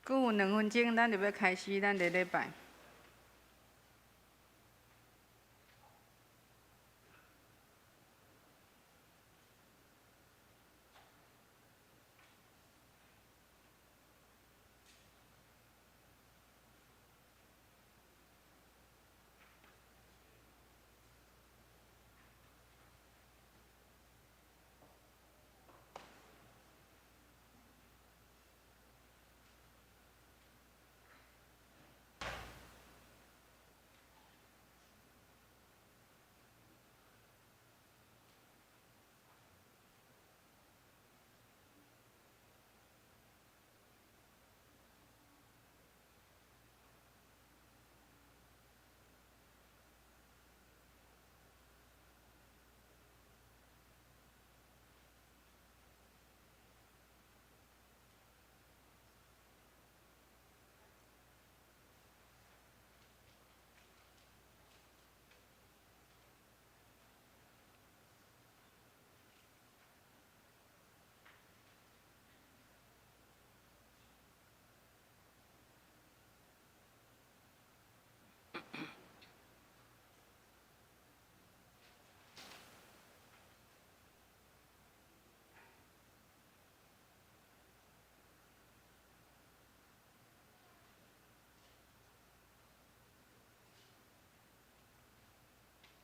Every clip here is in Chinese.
阁有2分钟，咱就要开始咱的礼拜。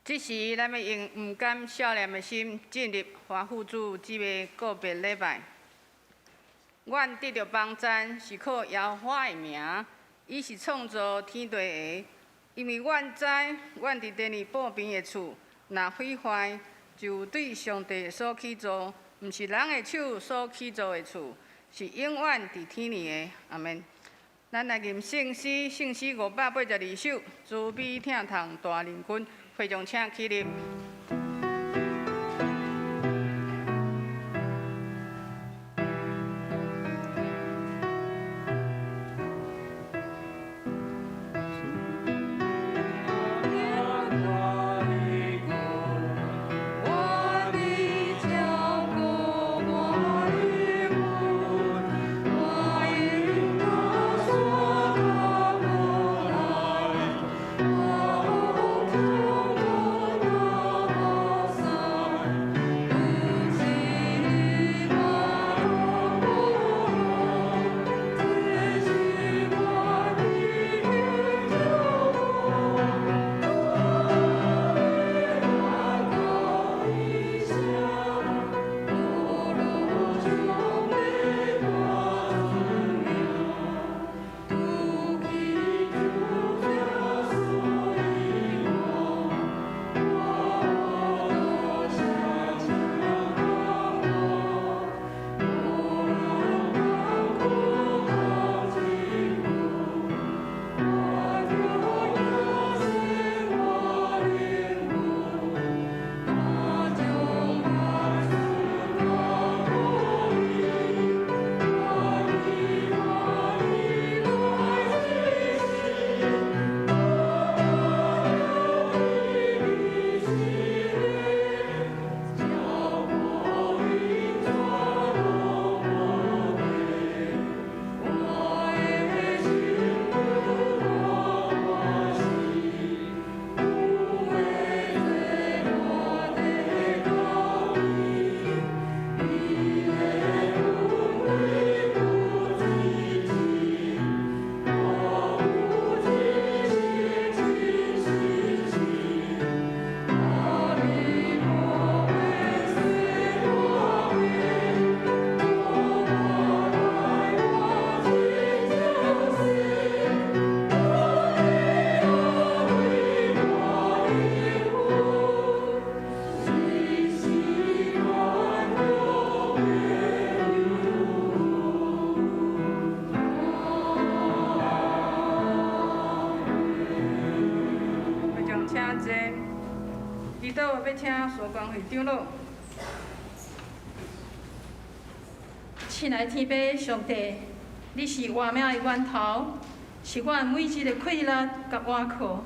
这时，咱要用毋甘少年的心进入华富主这个告别礼拜。阮得到帮赞，是靠耶和华的名，伊是创造天地的。因为阮知，阮伫第二宝边的厝，若毁坏，就对上帝所起造，毋是人的手所起造的厝，是永远伫天里的。阿免。咱来念圣诗，圣诗582首，慈悲疼痛大人君，会众请起立。要请所光会长老。亲爱天父上帝，你是活命的源头，是阮每一个快乐甲倚靠，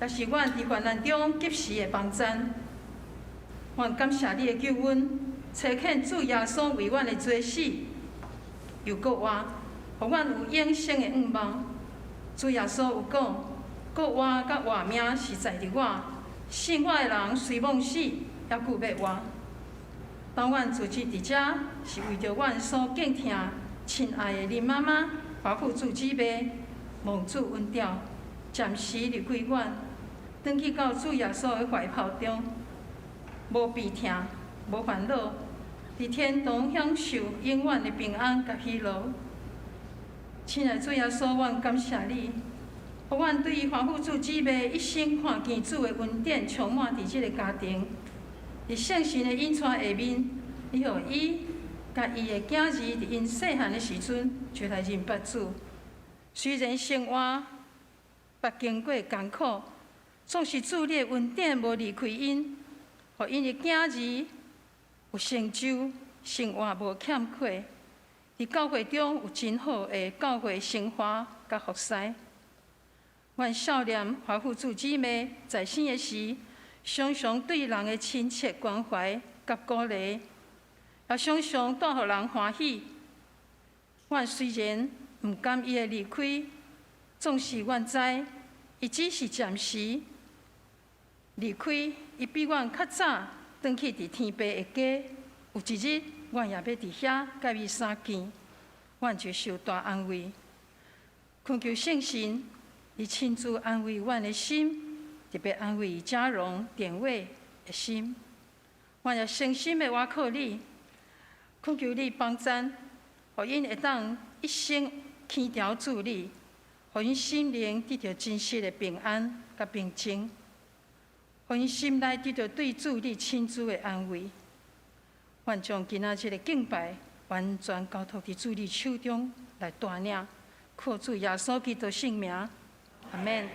也是阮伫患难中及时的帮赞。愿感谢你的救恩，差遣主耶稣为阮的罪死，又搁活，互阮有永生的愿望。主耶稣有讲，国活甲活命是在伫我，信我的人虽妄死，也久要活。当阮自己伫遮，是为着阮所敬听、亲爱的林妈妈、华父主姊妹，望主恩召，暂时离开阮，转去到主耶稣的怀抱中，无悲痛，无烦恼，伫天堂享受永远的平安甲喜乐。亲爱的主耶稣，阮感谢你，互阮对于华父主姊妹一生看见主的恩典充满伫即个家庭。伫圣神的引带下面，你互伊甲伊的囝儿伫因细汉的时阵就来认捌主。虽然生活捌经过艰苦，总是主你的恩典无离开因，互因的囝儿有成就，生活无欠缺。伫教会中有真好的教会生活甲服侍。阮少年华父主姊妹在生的时，常常对人的亲切关怀甲鼓励，也常常带互人欢喜。阮虽然毋甘伊的离开，总是阮知，伊只是暂时离开，伊比阮较早转去伫天父的家。有一日，阮也要伫遐甲伊相见，阮就受大安慰。恳求圣神，伊亲自安慰阮的心。特别安慰嘉荣、典韦的心，我也诚心的倚靠你，恳求你帮赞，互因会当一生牵条助你，互因心灵得到真实的平安甲平静，互因心内得到对主你亲自的安慰。愿将今仔日的敬拜完全交托伫主你手中来带领，靠主耶稣基督圣名，阿免。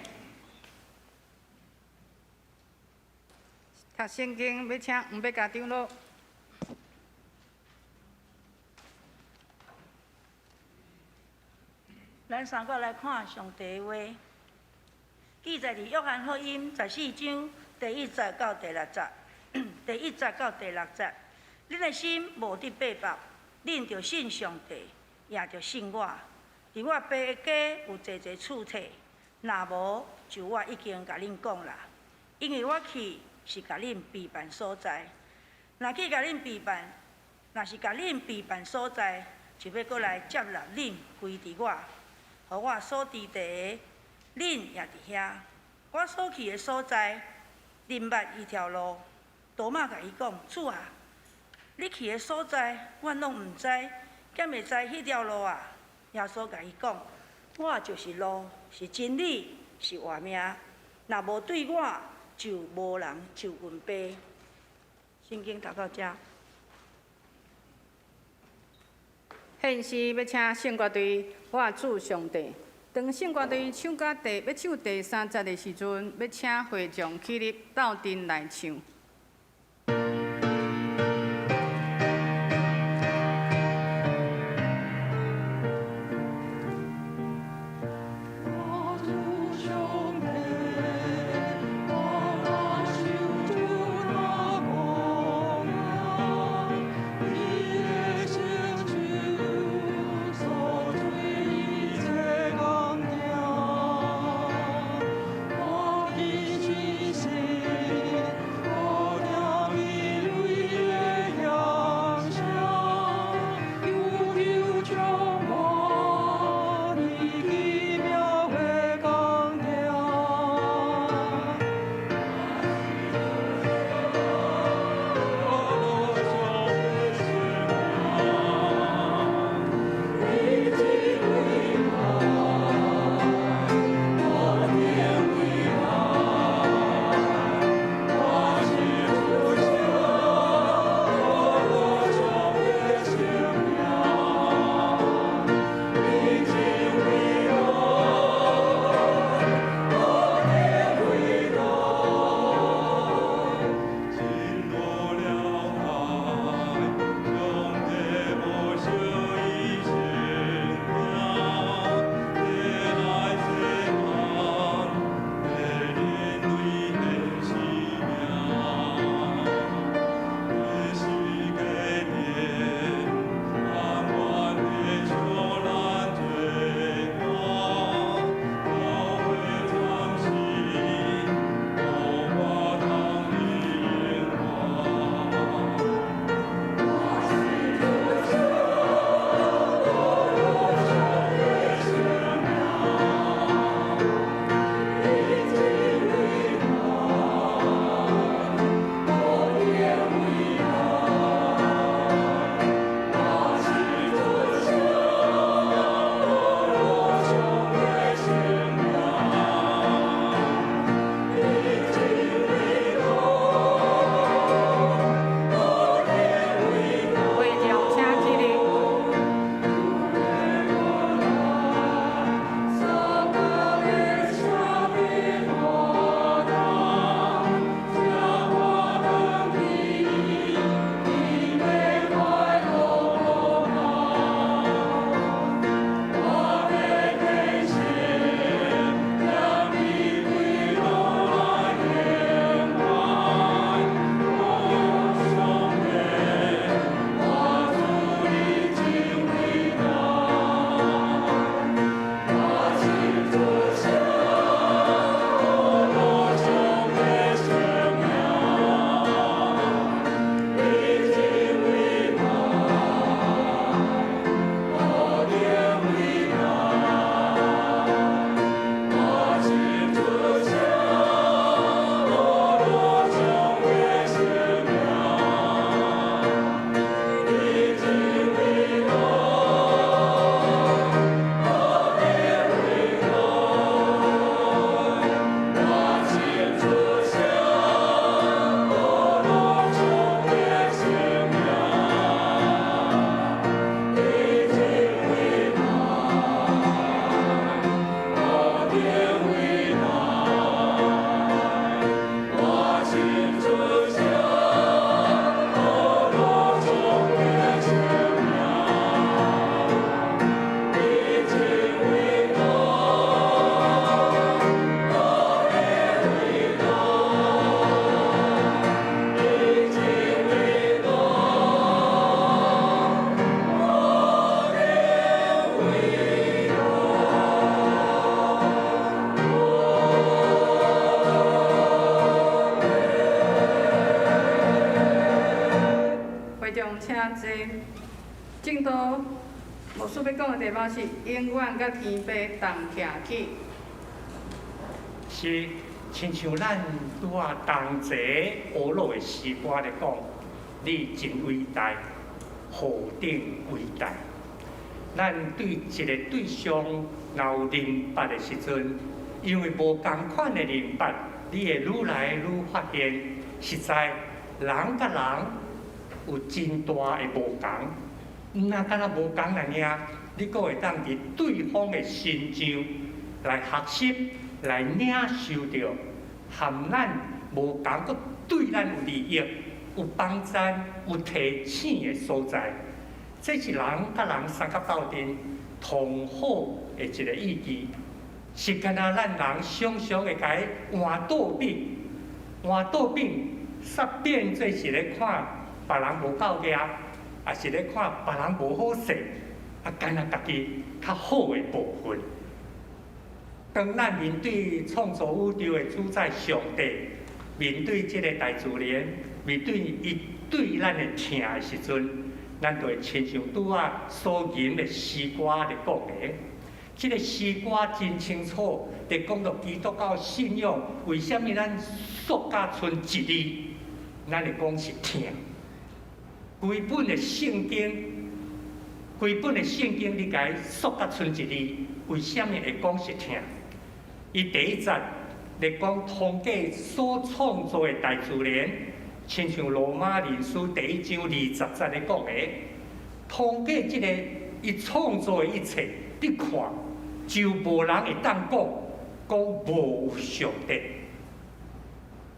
读圣经要请黄伯家长老。咱三个来看上帝的话，记载伫约翰福音14章第1节到第6节，第1节到第6节。恁的心无伫背叛，恁着信上帝，也着信我。伫我爸的家有济济厝体，若无就我已经甲恁讲啦。因为我去是甲恁备办所在，若去甲恁备办，若是甲恁备办所在，就要过来接纳恁归伫我。互我所伫地的，恁也伫遐。我所去的所在，恁捌伊条路。多马甲伊讲：主啊，你去的所在，阮拢毋知，敢会知迄条路啊？耶稣甲伊讲：我就是路，是真理，是活命。若无对我，就无人就阮爸。圣经读到遮。现时要请圣乐队，我主上帝。当圣乐队唱到要唱第3节的时阵，要请会众起立斗阵来唱。我济。正道牧师要讲的题目是永远甲天父同徛起。是，亲像咱拄啊同齐学老的诗歌来讲，你真伟大，何等伟大！咱对一个对象若有明白的时阵，因为无共款的明白，你会愈来愈发现，实在人甲人有真大的无同。毋若敢若无同尔尔，你阁会当伫对方的身上来学习，来领受到含咱无同，阁对咱有利益、有帮助、有提醒的所在。这是人甲人三角斗阵同好的一个意义，是敢若咱人常常会甲伊换倒饼，煞变做是咧看别人无够格，也是咧看别人无好势，敢若家己较好的部分。当咱面对创造宇宙的主宰上帝，面对这个大自然，面对伊对咱的疼的时阵，咱就会亲像拄啊所吟的诗歌咧讲的，这个诗歌真清楚地讲到基督教信仰为什么咱塑甲剩一字，咱会讲是疼。规本的圣经，你甲伊塑甲剩一字，为什么会讲是疼？伊第一节咧讲通过所创造的大自然，亲像罗马人书第1章20节咧讲的，通过这个伊创造的一切，你看就无人会当讲无上帝，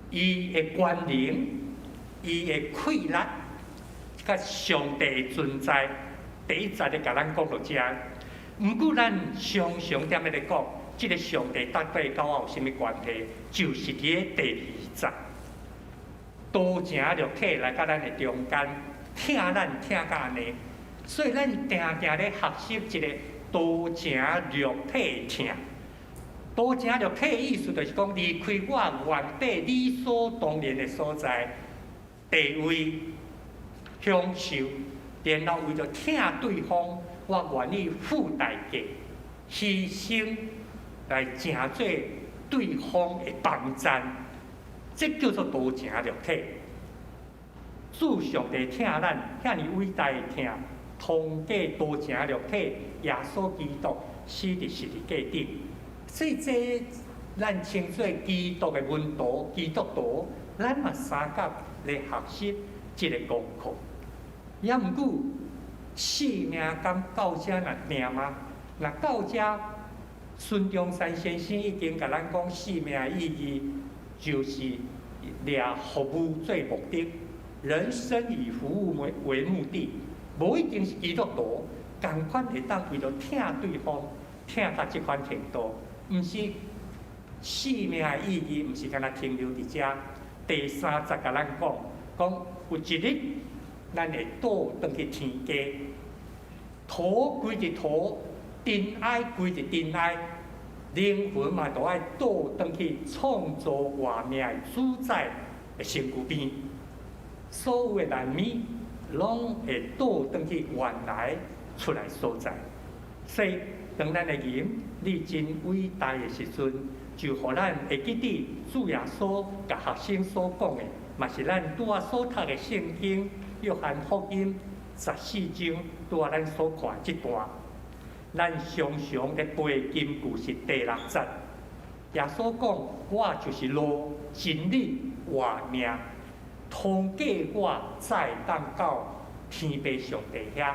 伊的权能，伊的气力，甲上帝的存在，第一节咧甲咱讲到遮。毋过咱常常踮咧讲。这个上帝到底甲我有甚物关系？就是伫咧第2节，多情肉体来到咱的中间，疼咱疼到安尼，所以咱定定咧学习一个多情肉体的疼。多情肉体的意思就是讲，离开我原底理所当然的所在、地位、享受，然后为着疼对方，我愿意付代价、牺牲。来成做对方的帮助，这叫做多情肉体。主上帝疼咱，遐尼伟大的疼，通过多情肉体，耶稣基督死伫十字架顶。所以这咱称作基督的门徒、基督徒，咱嘛三角来学习这个功课。也毋过，生命敢到遮若命吗？若到遮。孙中山先生已经甲咱讲，生命的意义就是以服务做目的，人生以服务为目的。无一定是基督徒，共款会当为着疼对方，疼到这款程度。毋是生命的意义，毋是敢若停留伫遮。第3节甲咱讲有一日，咱会倒转去天家，土归一土。真爱归着真爱，灵魂嘛，都爱倒转去创造活命的主宰的身躯边。所有的难免，拢会倒转去原来出来所在。所以，当咱的人你真伟大的时阵，就互咱会记得主耶稣甲学生所讲的，嘛是咱拄仔所读的圣经《约翰福音》14章拄仔咱所看这段。咱常常咧背金句是第6节，耶稣讲：“我就是路、真理、活命，通过我才当到天父上帝遐。”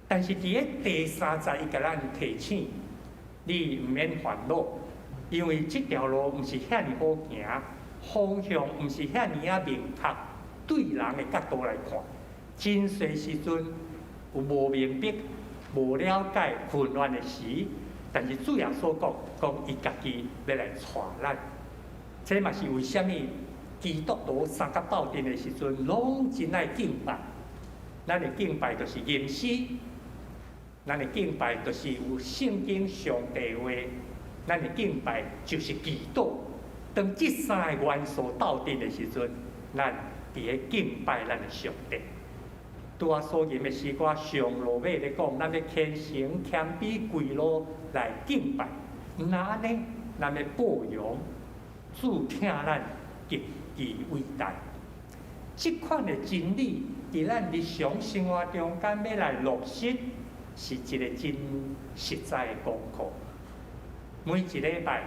但是伫咧第3节，伊甲咱提醒，你毋免烦恼，因为这条路毋是遐尼好行，方向毋是遐尼啊明确。对人的角度来看，真侪时阵有无明白。无了解混乱的时，但是主耶稣讲伊家己要来带咱，这嘛是为虾米基督徒三角斗阵的时阵，拢真爱敬拜。咱的敬拜就是吟诗，咱的敬拜就是有圣经上帝话，咱的敬拜就是祈祷。当这3个元素斗阵的时阵，咱伫咧敬拜咱的上帝。拄啊所吟的诗歌上落尾咧讲，咱要虔诚谦卑跪落来敬拜，那安尼，咱要保养主听咱极其伟大。即款的真理，伫咱日常生活中间要来落实，是一个真实在的功课。每一礼拜，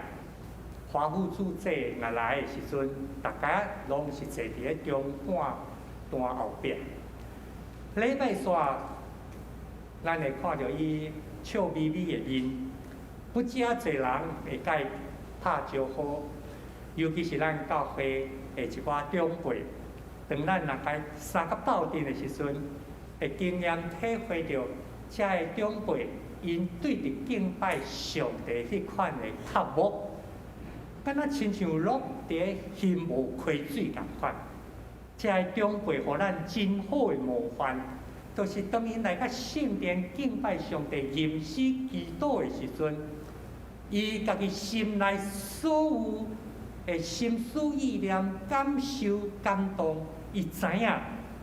华府主祭若来的时阵，大家拢是坐伫咧中半段后壁。礼拜煞，咱会看到伊笑眯眯的面，不只侪人会甲伊拍招呼，尤其是咱教会的一寡长辈，当咱若甲三甲斗阵的时阵，会经验体会到遮个长辈因对着敬拜上帝迄款的渴慕，敢若亲像落伫咧心无开水共款。遮个长辈互咱真好的模范，就是当因来到圣殿敬拜上帝、吟诗祈祷的时阵，伊家己心内所有的心思意念、感受、感动，伊知影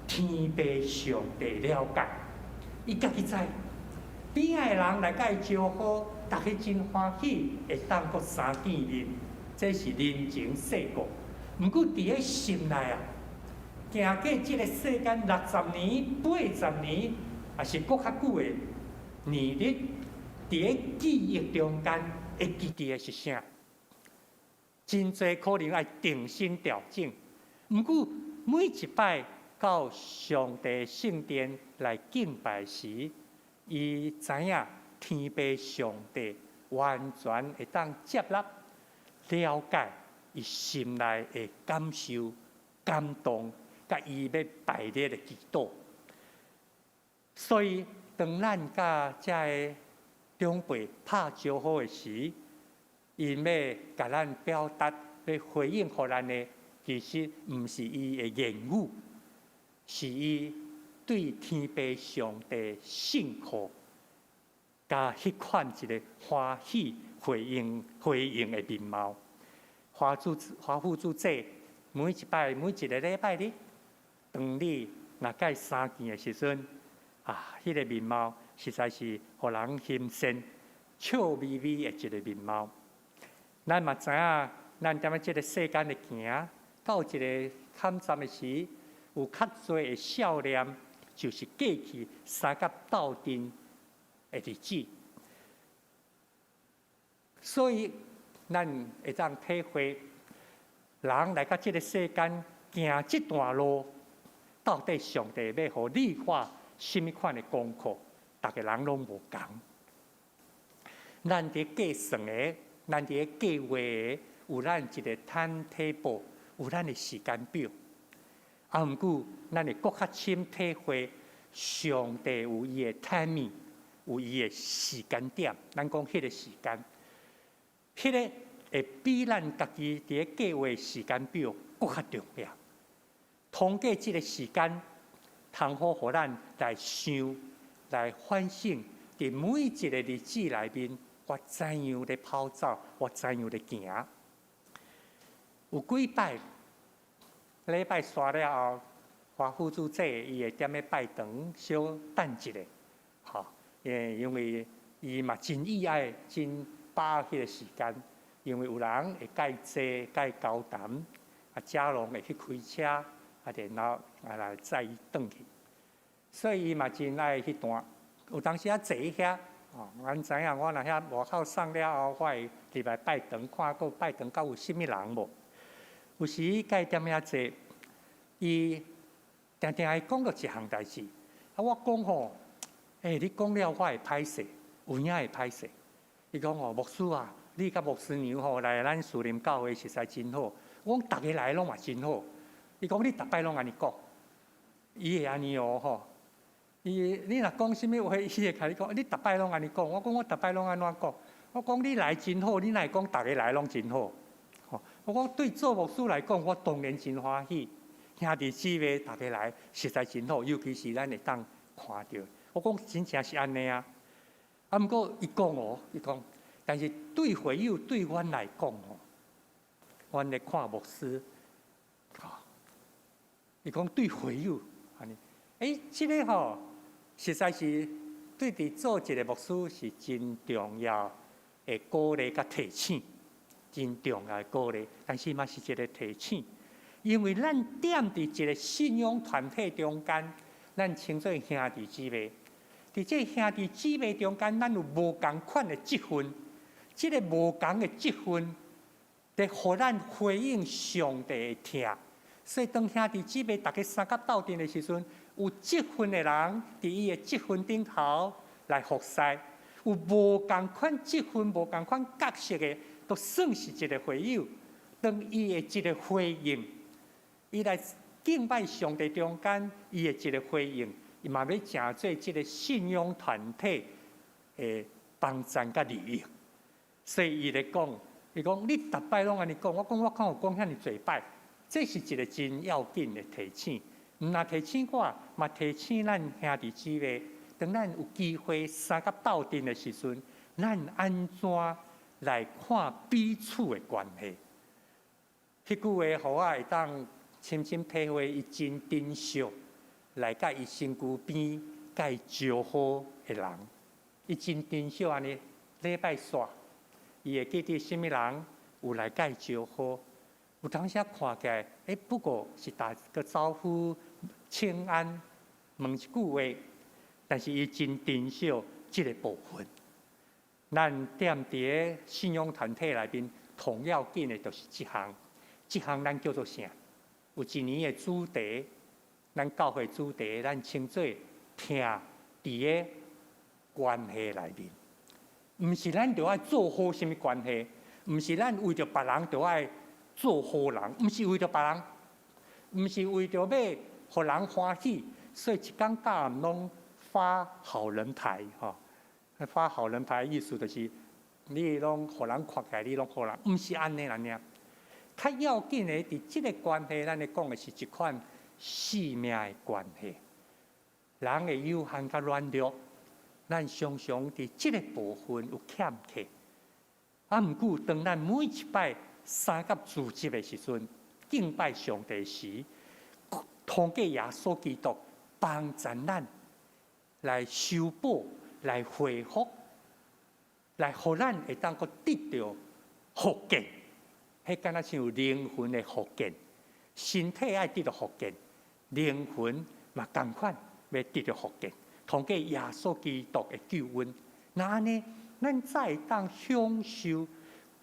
天父上帝了解，伊家己知。边仔的人来甲伊招呼，大家真欢喜，会当搁相见面，这是人情世故。毋过伫咧心内啊，行过即个世间60年、80年，也是搁较久的年日，伫咧记忆中间会记住的是啥？真侪可能爱定心调整。毋过每一摆到上帝圣殿来敬拜时，伊知影天父上帝完全会当接纳、了解伊心内的感受、感动，甲伊要拜列的祈祷。所以，当咱甲遮个长辈拍招呼的时，因要甲咱表达、要回应互咱的，其实毋是伊的言语，是伊对天父上帝信靠，加迄款一个欢喜回应的面貌。华府主祭每一个礼拜日，当你若甲伊相见的时阵，迄个面貌实在是互人心生笑眯眯的一个面貌。咱嘛知影，咱踮咧即个世间的行，到一个坎站的时，有较侪的笑脸，就是过去三甲斗阵的日子。所以，咱会当体会，人来到即个世间行即段路，到底上帝要互你画什么款的功课？大家人拢无共。咱伫计算的，咱伫计划的，有咱一个timetable，有咱的时间表。毋过，咱会搁较深体会，上帝有伊的 timing， 有伊的时间点。咱讲迄个时间，迄个会比咱家己伫咧计划时间表搁较重要。通过即个时间，通好互咱来想、来反省，伫每一个日子内面，我怎样咧跑走，我怎样咧行。有几摆礼拜煞了后，华府主祭伊会踮咧拜堂小等一下，因为伊嘛真意爱、真把握迄个时间，因为有人会甲伊坐、甲伊交谈，家龙会去开车，然后来载伊转去，所以伊嘛真爱迄段。有当时坐遐，阮知影，我若遐外口送了后，我会入来拜堂，看过拜堂敢有甚物人无。有时甲伊踮遐坐，伊定定会讲到一项代志，我讲吼，你讲了我会歹势，有影会歹势。伊讲牧师啊，你甲牧师娘吼来咱树林教会实在真好，我讲逐个来拢嘛真好。伊讲你逐摆拢安尼讲，伊会安尼吼。你若讲甚物话，伊会甲你讲，你逐摆拢安尼讲。我讲我逐摆拢安怎讲？我讲你来真好，你若会讲逐个来拢真好。我讲对做牧师来讲，我当然真欢喜。兄弟姊妹逐个来，实在真好，尤其是咱会当看到。我讲真正是安尼啊。毋过伊讲，但是对会友对阮来讲阮咧看牧师，伊讲对会友安尼。这个吼，实在是对伫做一个牧师是真重要的鼓励甲提醒，真重要的鼓励，但是嘛是一个提醒，因为咱踮伫一个信仰团体中间，咱称作兄弟姊妹。伫这兄弟姊妹中间，咱有无共款的积分，这个无共的积分，得互咱回应上帝的听。所以当兄弟姊妹大家三甲斗阵的时阵，有积分的人伫伊的积分顶头来服侍，有无共款积分、无共款角色的，都算是一个会友。当伊的一个回应，伊来敬拜上帝中间，伊的一个回应，伊嘛要成做即个信仰团体的帮衬甲利益。所以伊来讲，伊讲你逐摆拢安尼讲，我讲我敢有讲遐尼侪摆。这是一个真要紧的提醒，毋但提醒我，嘛提醒咱兄弟姊妹，当咱有机会三甲斗阵的时阵，咱安怎来看彼此的关系？迄句话，互我会当深深体会，伊真珍惜来甲伊身躯边甲伊招呼的人，伊真珍惜安尼礼拜煞，伊会记得什么人有来甲伊招呼。有当时看起来，不过是打个招呼、请安、问一句话，但是伊真珍惜这个部分。咱踮伫信仰团体内面，同要紧的就是这项，这项咱叫做啥？有一年的主题，咱教会主题，咱称作听伫个关系内面，毋是咱着爱做好什么关系，毋是咱为着别人着爱。做好人，毋是为着别人，毋是为着要互人欢喜，所以一天到晚拢发好人牌吼。发好人牌的意思就是你拢互人看起来你拢好人，毋是安尼啦尔。较要紧的，伫即个关系，咱咧讲的是一款性命的关系。人的有限甲软弱，咱常常伫即个部分有欠缺。毋过当咱每一摆三甲自集的时阵，敬拜上帝时，通过耶稣基督帮助咱来修补、来恢复、来互咱会当个得到复健。迄敢若像灵魂的复健，身体爱得到复健，灵魂嘛同款要得到复健。通过耶稣基督的救恩，那安尼咱才会当享受。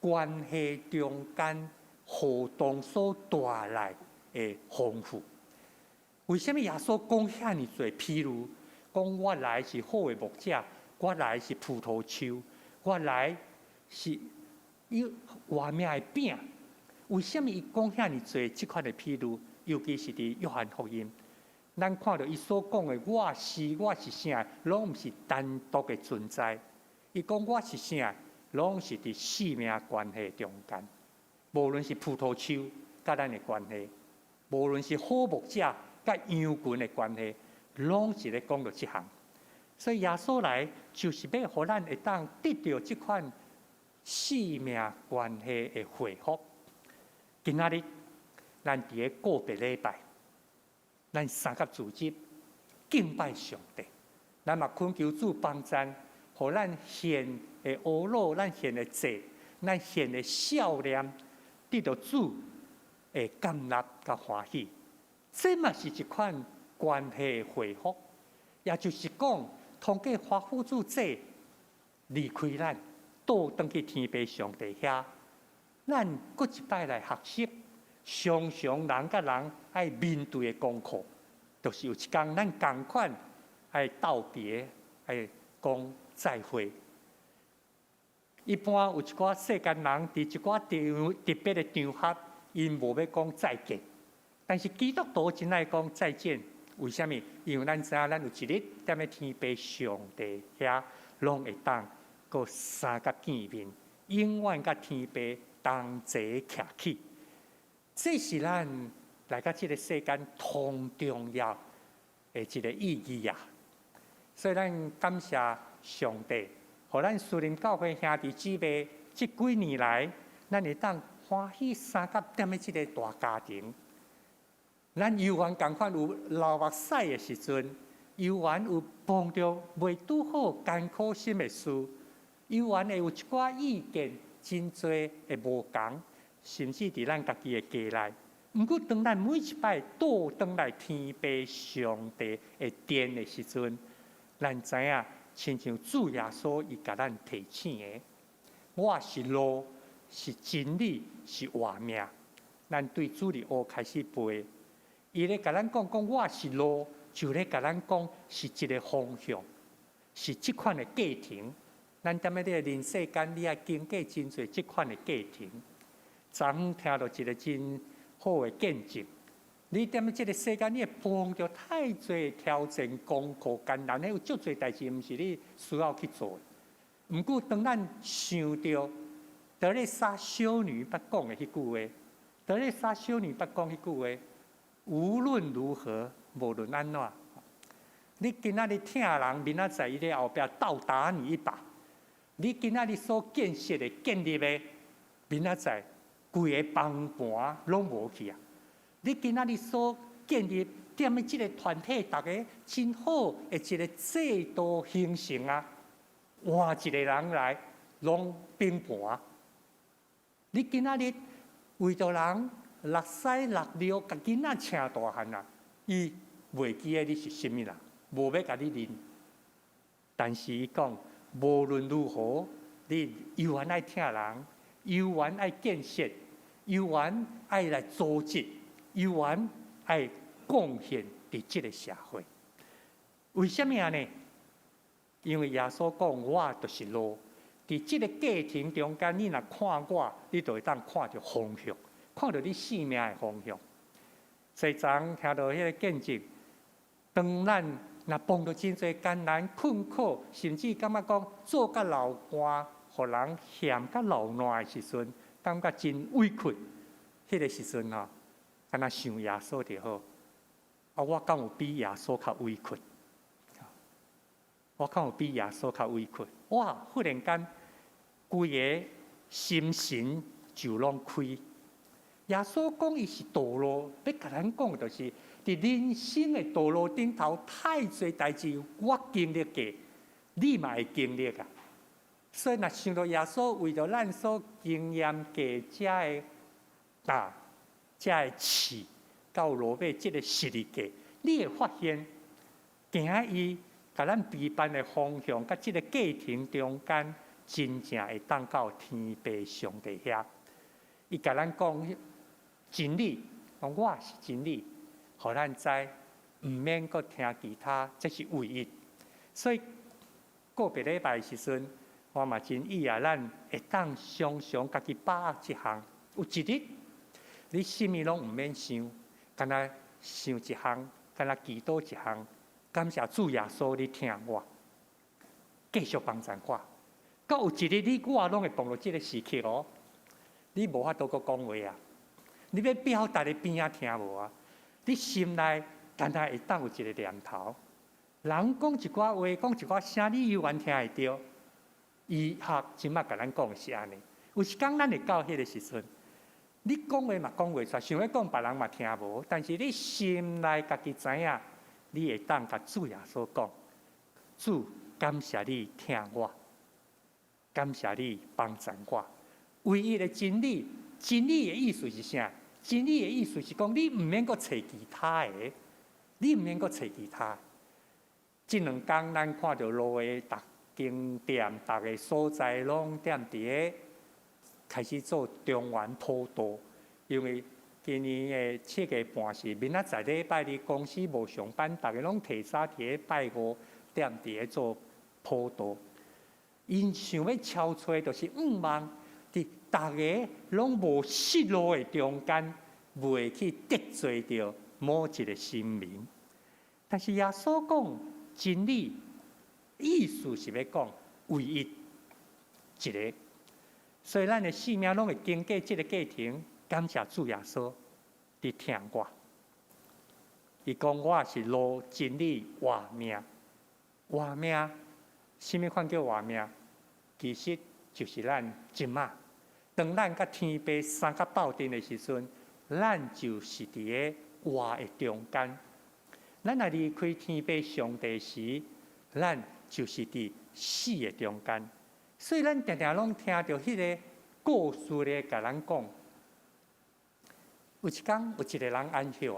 关系中间互动所带来的丰富，为什么耶稣讲遐尼多譬如？讲我来是好的牧者，我来是葡萄树，我来是活命的饼。为什么伊讲遐尼多即款的譬如？尤其是伫约翰福音，咱看到伊所讲的我是啥，拢毋是单独的存在。伊讲我是啥？拢是伫性命关系中间，无论是葡萄树甲咱的关系，无论是好牧者甲羊群的关系，拢是咧讲到即项。所以耶稣来就是要互咱会当得到即款性命关系的恢复。今仔日咱伫个个别礼拜，咱三甲自集敬拜上帝，咱嘛恳求主帮助。互咱献的乌肉，咱献的祭，咱献的笑脸，得到主的感纳甲欢喜，这嘛是一款关系的恢复。也就是讲，通过发付主祭离开咱，倒转去天父上帝遐，咱搁一摆来学习。常常人甲人爱面对的功课，就是有一天咱同款爱道别，爱讲。再会。一般有一寡世间人伫一寡特别的场合，因无要讲再见。但是基督徒真爱讲再见，为什么？因为咱知影，咱有一日踮咧天父上帝遐，拢会当个三甲见面，永远甲天父同齐徛起。这是咱来到这个世间同重要的一个意义啊！所以咱感谢。上帝，互咱属灵教会兄弟姊妹，这几年来，咱会当欢喜三甲踮咧这个大家庭，咱游园共款有流目屎的时阵，游园有碰到未拄好艰苦心的事，游园会有一寡意见真多会无同，甚至伫咱家己的家内。毋过，当咱每一摆倒转来天父上帝的殿的时阵，咱知影，亲像主耶稣伊甲咱提醒的，我是路，是真理，是活命。咱对主的学开始背，伊咧甲咱讲我是路，就咧甲咱讲是一个方向，是即款的过程。咱踮咧这个人世间，你也经过真侪即款的过程。昨昏听到一个真好的见证，你踮咧这个世间，你会碰到太侪挑战、功课艰难，有足侪代志，毋是你需要去做的。毋过，当咱想到德蕾莎修女捌讲的迄句话，德蕾莎修女捌讲迄句话，无论如何，无论安怎，你今仔日疼人，明仔载伊咧后壁倒打你一把；你今仔日所建设的、建立的，明仔载规个帮盘拢无去啊！你今仔日所建立踮的即个团体，大家真好的一个制度形成啊，换一个人来拢平盘。你今仔日为着人六屎六尿，甲囡仔请大汉啊，伊袂记得你是甚物人，无要甲你认。但是伊讲，无论如何，你犹原爱疼人，犹原爱建设，犹原爱来组织，犹原爱贡献伫即个社会。为什么呢？因为耶稣讲，我就是路。伫即个过程中间，你若看我，你就会当看到方向，看到你生命的方向。所以昨听到迄个见证，当咱若碰到真侪艰难困苦，甚至感觉讲做甲流汗，互人嫌甲流烂的时阵，感觉真委屈。迄个时阵啊，敢若想耶稣就好。啊，我敢有比耶稣较委屈？我敢有比耶稣较委屈？哇！忽然间，规个心神就拢开。耶稣讲伊是道路，要甲咱讲就是伫人生的道路顶头，太侪代志我经历过，你嘛会经历啊。所以若想到耶稣为着咱所经验过遮的大、遮的刺，到落尾即个实力过，你会发现，行伊甲咱陪伴的方向，甲即个过程中间，真正会当到天父上帝遐。伊甲咱讲真理，讲我是真理，互咱知，毋免阁听其他，这是唯一。所以个别礼拜时阵，我嘛真意啊，咱会当常常家己把握一项，有一日，你甚物拢毋免想，干那想一项，干那祈祷一项，感谢主耶稣，你听我，继续帮助我。到有一日，你我拢会碰到即个时刻哦，你无法度阁讲话啊！你要表达伫边仔听无啊？你心内干那会当有一个念头，人讲一寡话，讲一寡声，你犹原听会到。医学即摆甲咱讲是安尼，有时讲咱会到迄个时阵，你讲话嘛讲袂出，想要讲别人嘛听无，但是你心内家己知影，你会当甲主耶稣讲：主，感谢你听我，感谢你帮助我。唯一的真理，真理的意思是啥？真理的意思是讲，你毋免阁找其他的，你毋免阁找其他。即两天咱看到路的景点，逐个所在拢踮伫个开始做中原普渡，因为今年的7月半是明仔载礼拜日公司无上班，逐个拢提早伫个拜五踮伫个做普渡。因想要敲吹，就是望伫逐个拢无失落的中间，袂去得罪着某一个神明。但是耶稣讲真理。意思是要讲唯一一个，所以咱的生命拢会经过这个过程。感谢主耶稣，你听我。伊讲我是路、真理、活命。活命，什么款叫活命？其实就是咱即马，当咱甲天父三甲斗阵的时阵，咱就是伫个活的中间。咱若离开天父上帝时，咱就是伫死的中间。所以咱常常拢听到迄个故事咧，甲咱讲，有一天有一个人安歇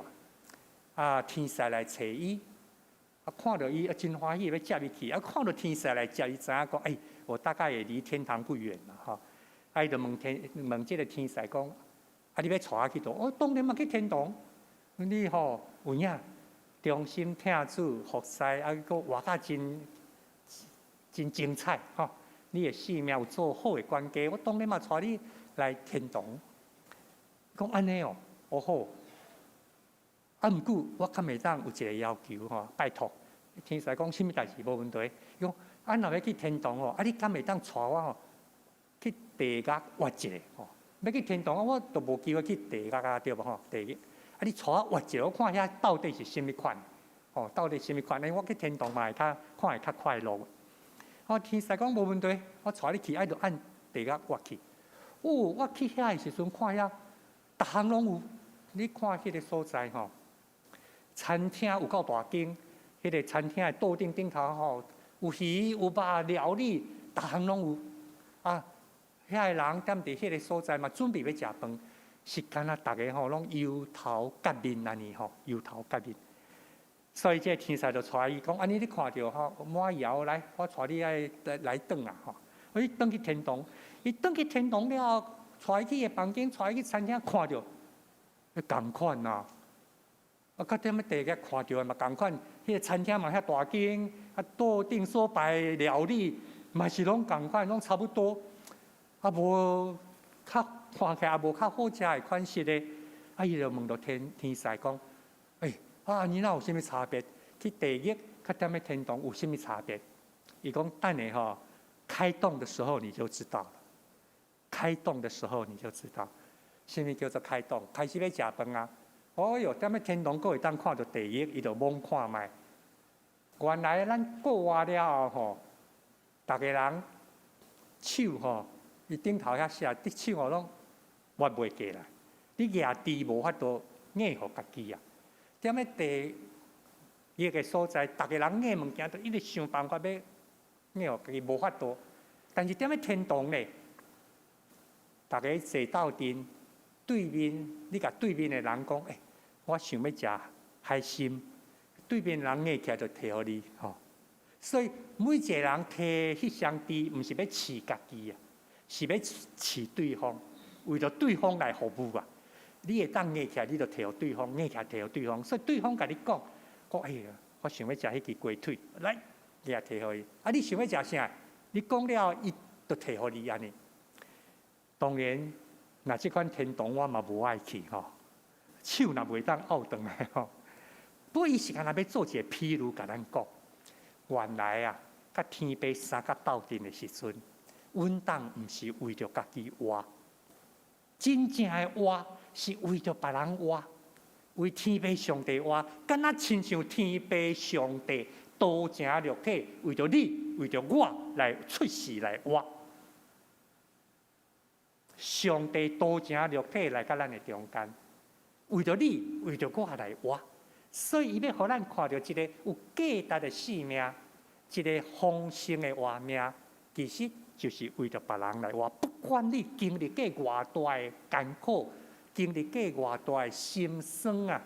天使来找伊，看到伊真欢喜要接伊去，看到天使来接伊，知影讲，我大概也离天堂不远了哈。伊就问这个天使讲，你要带我去倒？当然嘛去天堂。你有影忠心听主服侍，佫活甲真精彩你的性命有做好的关系，我当然嘛带你来天堂。讲安尼好。毋过我较袂当有一个要求拜托。天使讲什么代志无问题。伊讲若要去天堂你敢袂当带我去地狱活一下要去天堂我都无机会去地狱对无地狱你带我活一下，我看遐到底是什么款到底什么款？我去天堂嘛会看会较快乐。天使讲无问题，我带你去，就按地狱活去。我去遐的时阵看遐，逐项拢有。你看迄个所在餐厅有够大间，迄个餐厅的桌顶头有鱼有肉料理，逐项拢有。遐个人踮伫迄个所在嘛，准备要食饭，是干那逐个拢油头革面安尼油头革面。所以这天使就带伊讲，安尼你看到满窑来，我带你来转伊转去天堂，伊转去天堂了，带伊去个房间，带伊去餐厅，看到同款甲踮咧地狱看到嘛同款，迄个餐厅嘛遐大间，桌顶所摆料理嘛是拢同款，拢差不多，无较看起来无较好食的款式咧，伊就问到天使讲，你哪有啥物差别？去地狱甲踮咧天堂有啥物差别？伊讲等下开动的时候你就知道了。开动的时候你就知道，什么叫做开动？开始要食饭哟，踮咧天堂，佫会当看到地狱，伊就猛看卖。原来咱过活了后逐个人手伊顶头遐写，啲手拢活袂过来。你举箸无法度硬互家己踮咧地狱个所在，逐个人硬物件都一直想办法要硬互家己，无法度。但是踮咧天堂咧，逐个坐斗阵。对面，你甲对面的人讲，我想要食海参，对面人硬起来就摕互你所以每一个人摕迄双箸，毋是要饲家己是要饲对方，为着对方来服务你会当硬起来，你就摕互对方，硬起来摕互对方。所以对方甲你讲，我想要食迄支鸡腿，来，你也摕互伊。你想要食啥？你讲了，伊就摕互你安尼。当然。那即款天堂我嘛无爱去手若袂当拗转来不过伊是干那要做一个譬如，甲咱讲，原来甲天父三角斗阵的时阵，稳当毋是为着家己活，真正的活是为着别人活，为天父上帝活，敢若亲像天父上帝道成肉体，为着你，为着我来出世来活。上帝道成肉体来到咱的中间，为着你，为着我来活，所以伊要互咱看到一个有价值的生命，一个丰盛的活命，其实就是为着别人来活。不管你经历过偌大的艰苦，经历过偌大的心酸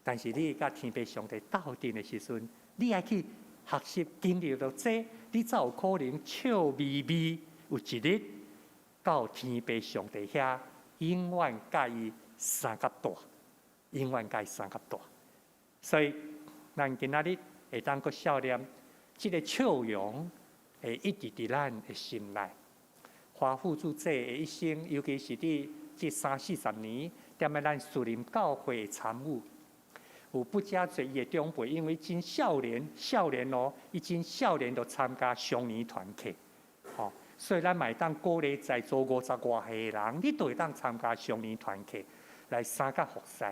但是你甲天父上帝斗阵的时阵，你爱去学习经历到这，你才有可能笑眯眯有一日。到天父上帝遐，永远甲伊三角大，永远甲伊三角大。所以，咱今仔日会当阁笑念，这个笑容会一直伫咱的心内。华富主这的一生，尤其是伫这30-40年，踮咧咱树林教会的参与，有不加侪伊的长辈，因为真少年伊真少年就参加双年团契，所以咱嘛会当鼓励在座50外岁的人，你都会当参加双年团契来三角服侍。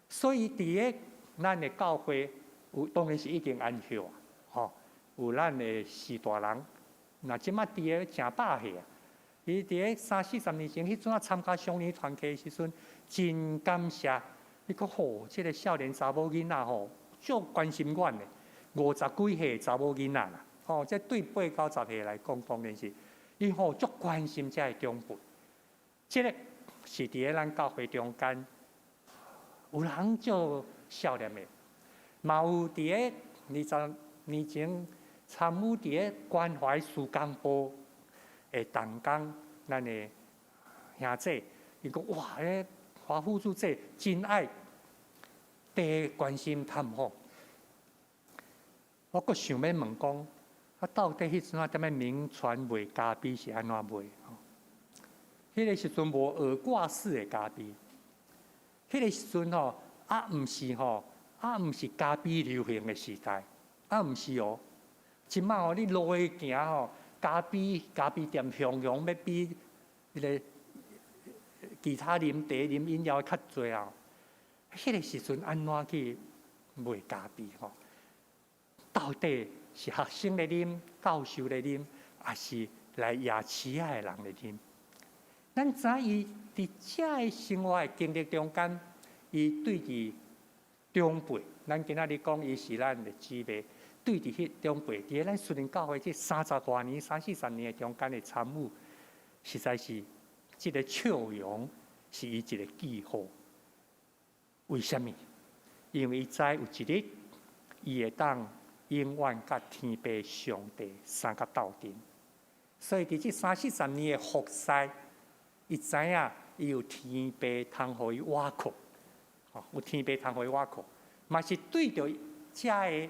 所以伫个咱的教会有当然是已经安休有咱的士大人，那即马伫个正百岁伊伫个30-40年前，迄阵参加双年团契的时阵，真感谢伊讲吼，即个少年查某囡仔吼，足关心阮的，50几岁查某囡仔啦，吼，这对8到10岁来讲，当然是伊吼足关心这个长辈。即个是伫咧咱教会中间，有人做少年的，嘛有伫咧20年前参与伫咧关怀施工部的同工，咱的兄弟，伊讲哇，迄华副主席真爱地关心探访。我阁想要问讲，到底迄阵啊，踮咧名传卖咖啡是安怎卖？迄个时阵无耳挂式的咖啡，迄个时阵吼，毋是咖啡流行的时代，毋是哦。即摆哦，你路去行吼，咖啡店常常要比迄个其他啉茶、啉饮料较济啊。迄个时阵安怎去卖咖啡吼？到底是学生咧啉、教授咧啉，还是来夜市仔的人咧啉？咱知伊伫遮的生活的经历中间，伊对伫长辈，咱今仔日讲伊是咱的姊妹，对伫迄长辈，伫咧咱顺灵教会这30多年、30-40年的中间的参与，实在是即个笑容是伊一个记号。为什么？因为伊知有一日，伊会当永远甲天父上帝三甲斗阵，所以伫这30-40年的服侍。伊知影，伊有天父通互伊挖苦，有天父通互伊挖苦，嘛是对着遮个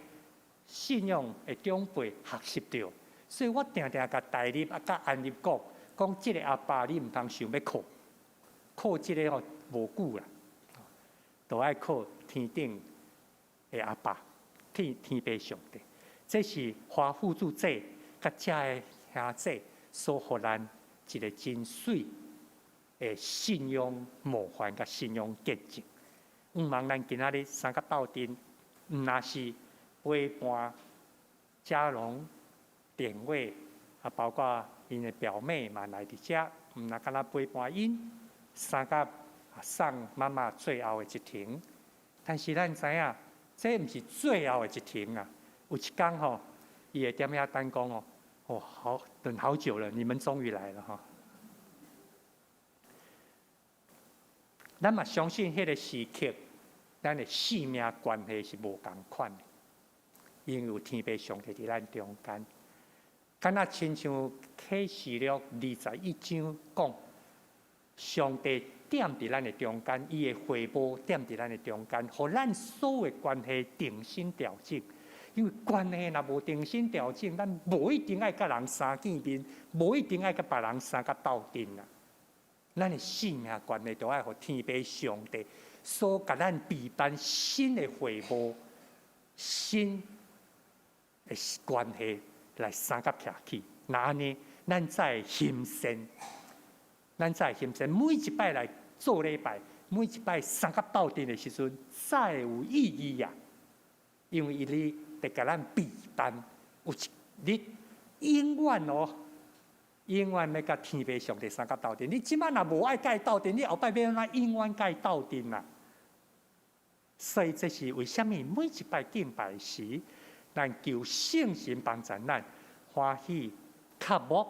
信仰的长辈学习着，所以我定定甲大立甲安立讲即个阿爸你毋通想要靠即个无久啦，都爱靠天顶的阿爸，天父上帝，这是华副主席甲遮个兄弟所互咱一个真水。信仰模范甲信仰见证，毋茫咱今仔日三甲斗阵，毋若是陪伴嘉荣、典韦，包括因的表妹嘛来伫遮，毋若敢若陪伴因三甲送妈妈最后的一程。但是咱知影，这毋是最后的一程啊！有一天吼，伊会踮遐等讲哦，好等好久了，你们终于来了哈。咱嘛相信迄个时刻，咱的性命关系是无共款的，因为有天父上帝伫咱中间。敢若亲像启示录21章讲，上帝踮伫咱的中间，伊的会幕踮伫咱的中间，互咱所有的关系定心调整。因为关系若无定心调整，咱无一定爱甲人相见面，无一定爱甲别人相甲斗阵啦。咱的性命关系都爱互天父上帝所甲咱备办新的会幕、新的关系来相甲徛起。那安尼，咱才会欣赏，每一摆来做礼拜，每一摆相甲斗阵的时阵，才有意义呀。因为伊咧得甲咱备办，有一日永远哦。永远要甲天父上帝相甲斗阵。你即摆若无爱甲伊斗阵，你后摆要安怎永远甲伊斗阵啦？所以这是为什么每一摆敬拜时，咱求圣神帮助咱欢喜渴慕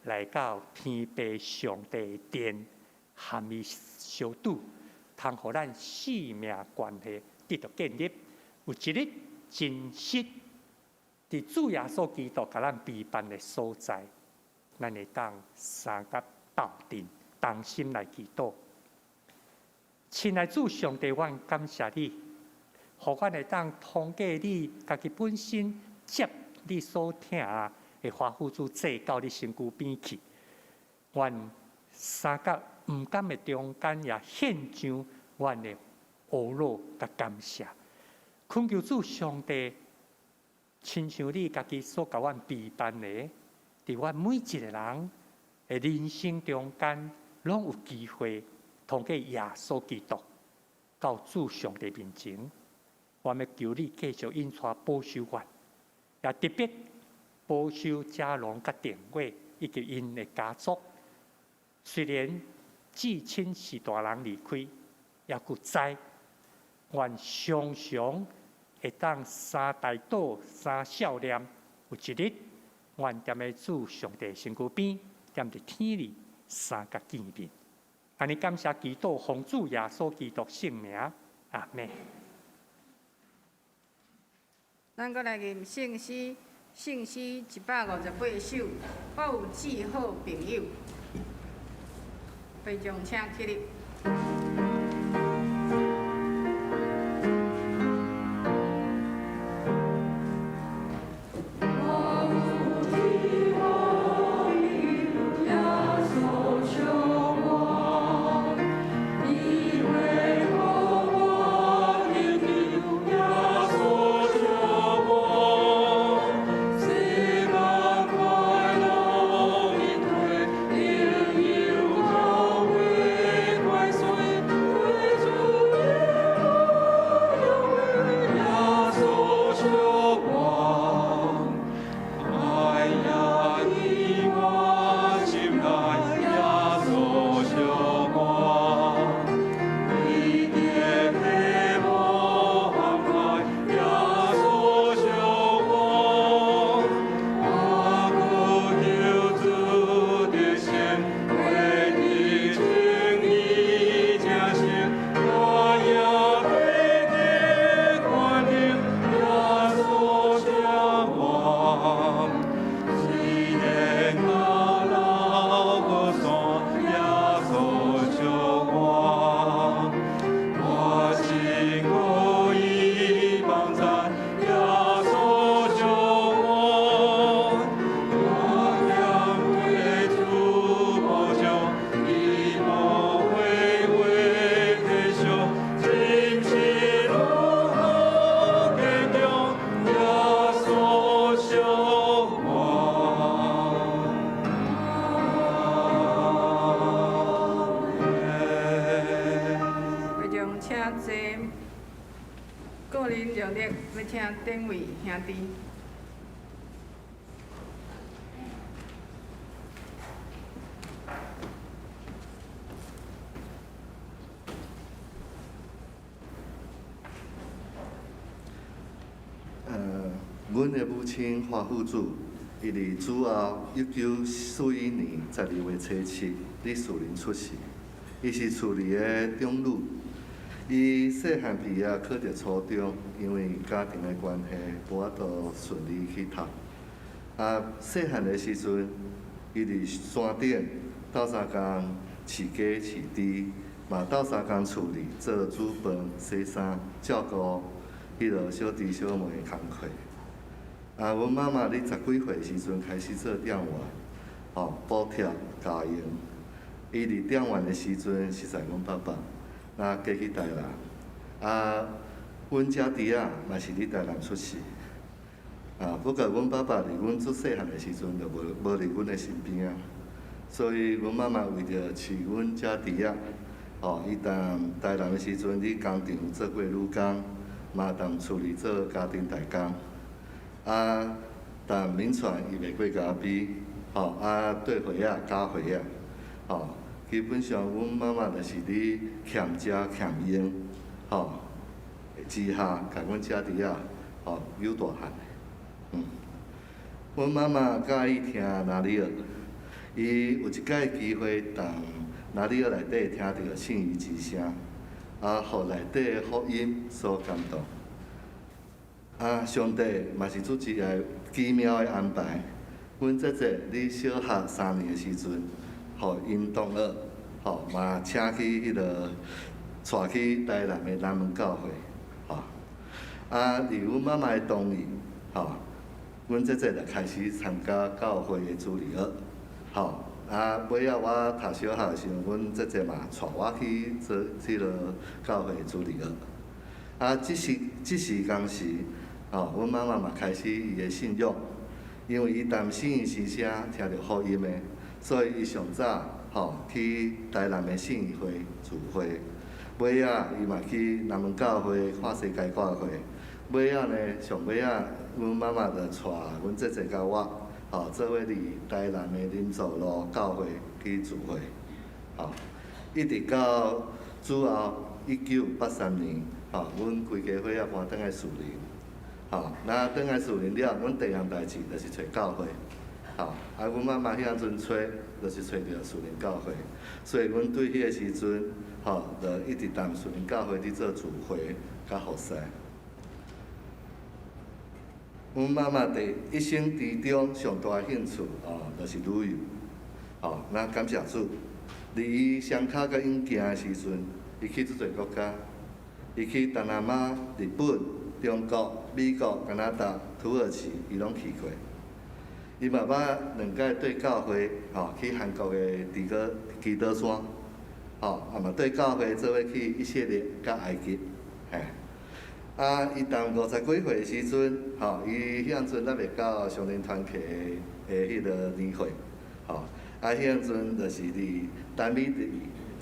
来到天父上帝殿，含伊相拄，通互咱生命关系得到建立。有一日真实伫主耶稣基督甲咱备办的所在。咱会当相甲斗阵，同心来祈祷。亲爱主上帝，阮感谢你，互阮会当通过你家己本身接你所听的华副主祭到你身躯边去。阮相甲毋甘的中间也献上阮的懊恼甲感谢。恳求主上帝，亲像你家己所甲阮备办的。伫阮每一个人的人生中间，拢有机会通过耶稣基督到主上帝面前。我要求你继续引带保守阮，也特别保守嘉荣甲典韦以及因的家族。虽然至亲是大人离开，也佫知愿常常会当三大祷、三少念，有一日，愿踮咧主上帝身躯边，踮伫天里三甲见面。安尼感谢基督奉主耶稣基督圣名，阿门。咱搁来念圣诗158首，我有至好朋友。会众请起立。个人热烈要请顶位兄弟。阮的母亲花富主，伊伫主后1941年12月初7伫士林出世。伊是厝里的长女。伊细汉毕业考入初中，因为家庭的关系，无法度顺利去读。细汉的时阵，伊伫山顶斗相共饲鸡饲猪，嘛斗相共厝里做煮饭、洗衫、照顾迄落小弟小妹的工课。阮妈妈伫10几岁时阵开始做店员，补贴家用。伊伫店员的时阵是在阮爸爸，嫁去台南。阮遮弟仔嘛是伫台南出世。不过阮爸爸伫阮足细汉的时阵就无伫阮的身边啊，所以阮妈妈为着饲阮遮弟仔，伊当台南的时阵伫工厂做过女工，嘛当厝里做家庭代工。但闽传伊袂过家己，对伙仔教伙仔，基本上阮妈妈就是伫欠食欠用，之下甲阮遮弟仔，养大汉。阮妈妈介意听哪里尔，伊有一摆机会当哪里尔内底听到信义之声，互内底的福音所感动。上帝嘛是做一个奇妙的安排。阮姐姐伫小学3年的时阵，互因同学，嘛请去迄落，带去台南的南门教会，伫阮妈妈的同意，阮姐姐就开始参加教会的主日学，尾仔我读小学的时候，阮姐姐嘛带我去做迄落教会的主日学。即时当时。阮妈妈嘛开始伊的信仰，因为伊担心伊先生听到福音的，所以伊上早去台南的信义会聚会，尾仔伊嘛去南门教会看世界教会，尾仔呢上尾仔阮妈妈就带阮姐姐甲我，做伙伫台南的林走路教会去聚会，一直到主后1983年，阮规家伙仔搬转来树林，那转来树林了，阮第一项代志就是找教会，阮妈妈迄阵找，就是找着树林教会，所以阮对迄个时阵，就一直踮树林教会伫做聚会甲服侍。阮妈妈一生之中上大的兴趣，就是旅游，那感谢主。伫伊双脚甲用行的时阵，伊去足侪国家，伊去东南亚、日本、中国、美国、加拿大、土耳其，伊拢去过。伊嘛捌2届对教会，去韩国的基督山，嘛对教会做伙去以色列甲埃及，伊当50几岁的时阵，伊迄阵还袂到上林团契的迄个年会，迄阵就是伫丹米的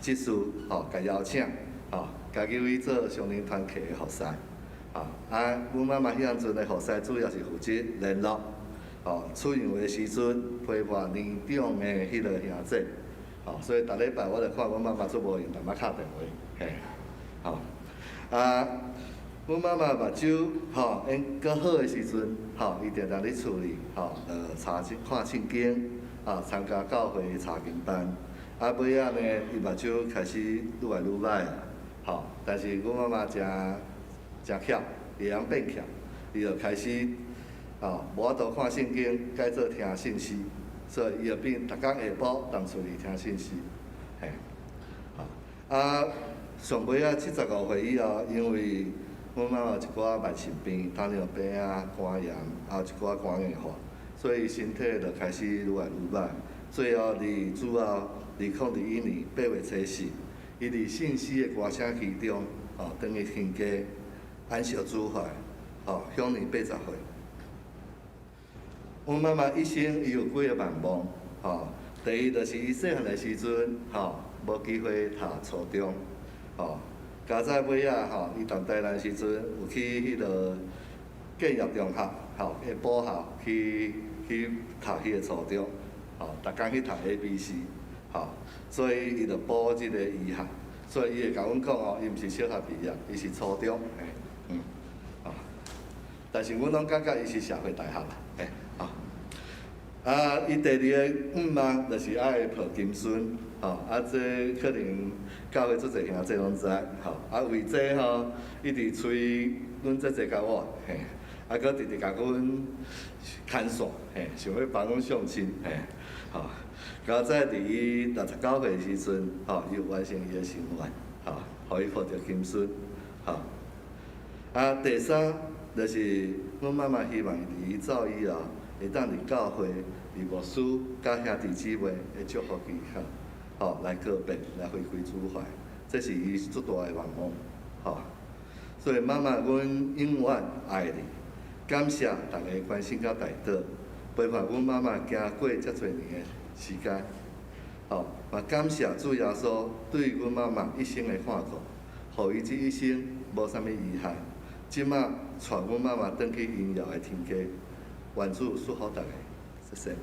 即事，甲邀请，甲叫伊做上林团契的服侍，阮妈妈迄阵的服侍主要是负责联络，出洋的时阵陪伴年长的迄个兄弟，所以逐礼拜我著看阮妈妈做无闲，淡仔敲电话，阮妈妈目睭因搁好的时阵，伊定定伫厝里，查看圣经，参加教会的查经班。尾仔呢，伊目睭开始愈来愈歹但是阮妈妈真巧，会晓变巧，伊就开始无法度看圣经，改做听信息，所以伊就变逐工下晡当厝里听信息，上尾仔75岁以后，因为阮妈妈有一寡慢性病，糖尿病肝炎，还有一寡肝硬化，所以身体就开始愈来愈歹。最后伫主后2021年8月初4，伊伫信息的歌声其中，等于天家安息主怀，享年80岁。阮妈妈一生伊有几个愿望，第一就是伊细汉的时阵，无机会读初中，加在尾仔伊当台南时阵有去迄个建业中学，个补校去读迄个初中，逐工去读 ABC，所以伊就补即个医学，所以伊会甲阮讲伊毋是小学毕业，伊是初中，但是阮拢感觉伊是社会大学啦，伊第二个愿望就是爱抱金孙，这可能教会足侪兄弟拢知，为这一直催阮这个甲我，搁直直甲阮牵线，想要帮阮相亲，到在伫伊69岁时阵，伊有完成伊的心愿，互伊抱着金孙，第三就是阮妈妈希望伊走以后，会当伫教会、伫牧师、甲兄弟姊妹的祝福之下，来告别，来回归主怀，这是伊最大的愿望，所以妈妈，阮永远爱你，感谢大家关心甲带倒，陪伴阮妈妈行过遮侪年的时间，嘛感谢主耶稣对阮妈妈一生的看顾，互伊这一生无啥物遗憾。即马带阮妈妈转去荣耀的天家，愿主祝福大家，谢谢。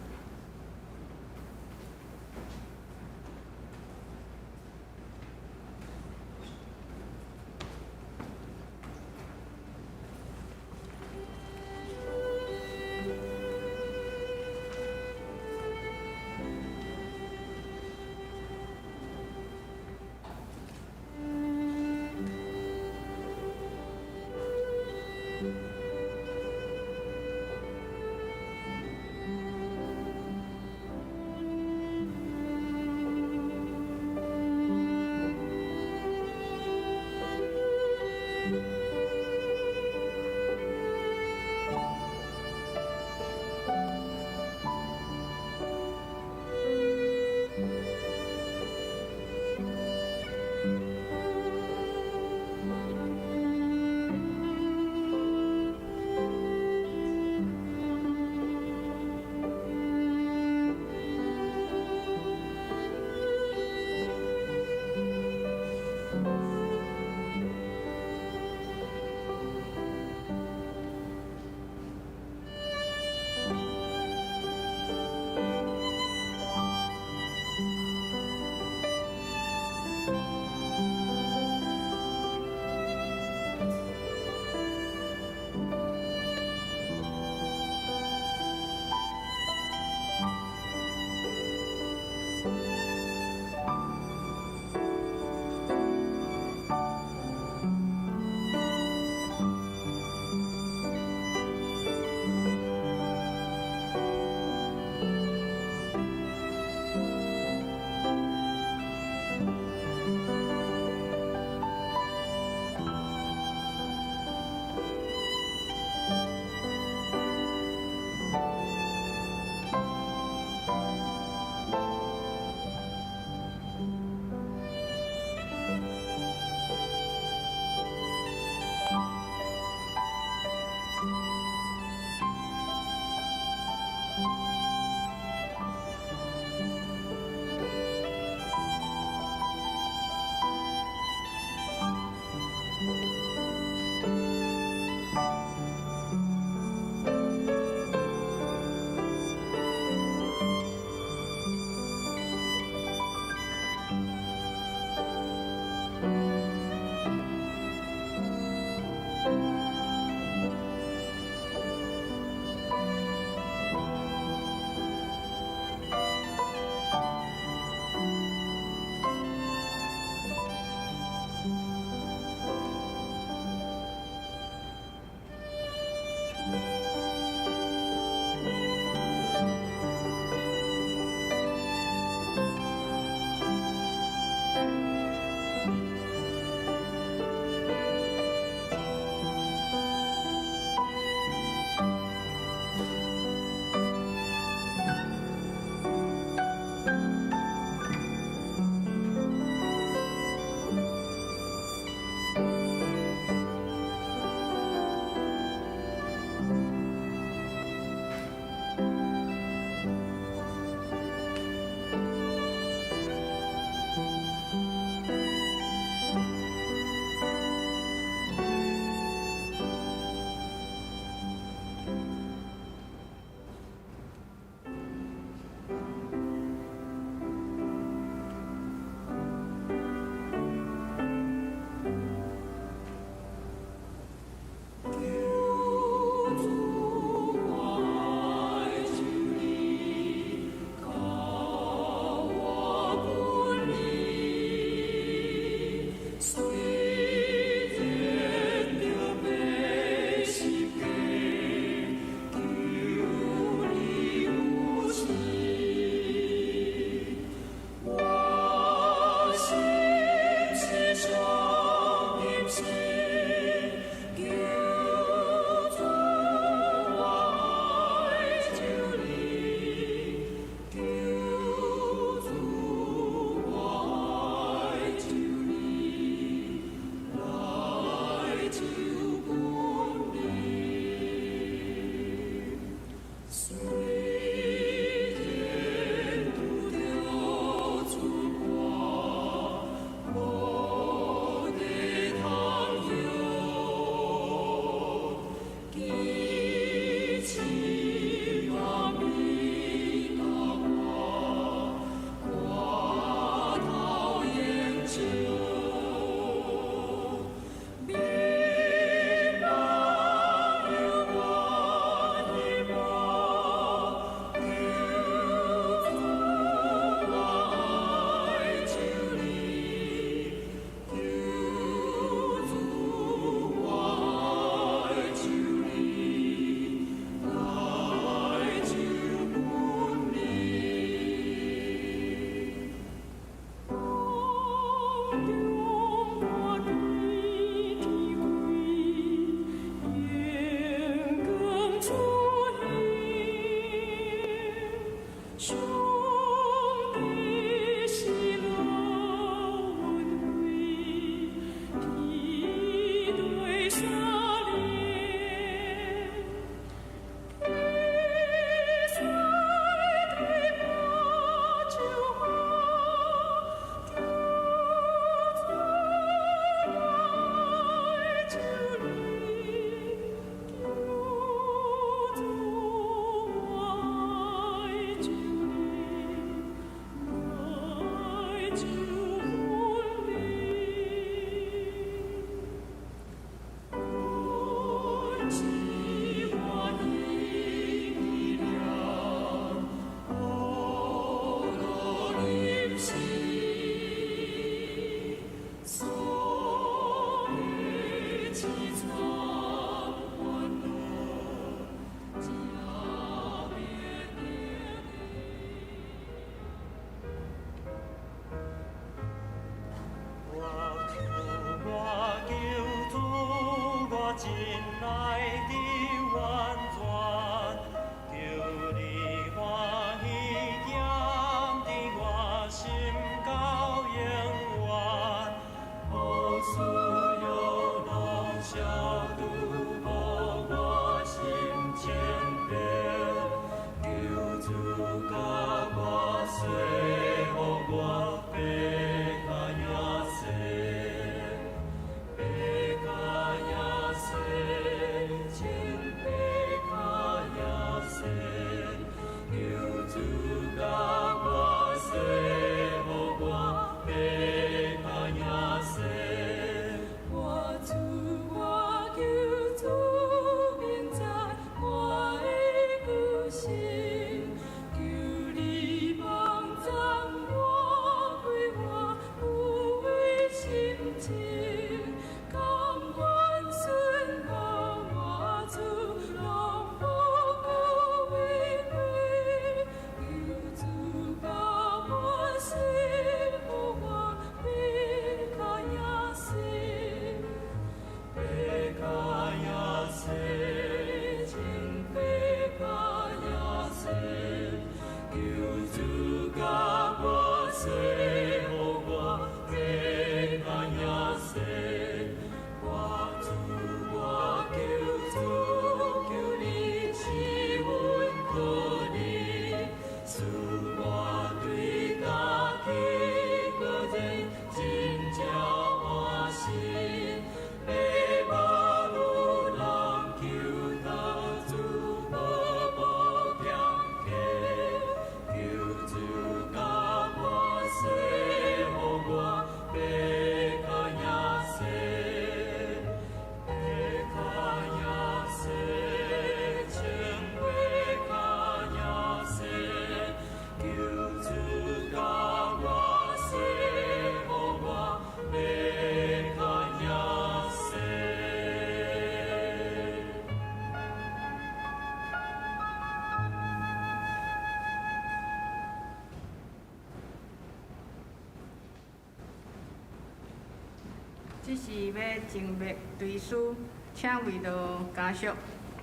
是要静默追思，请为着家属、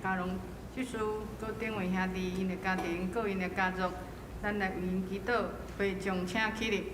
家荣即事，搁顶位兄弟因的家庭、各因的家族，咱来为因祈祷，陪众请起立。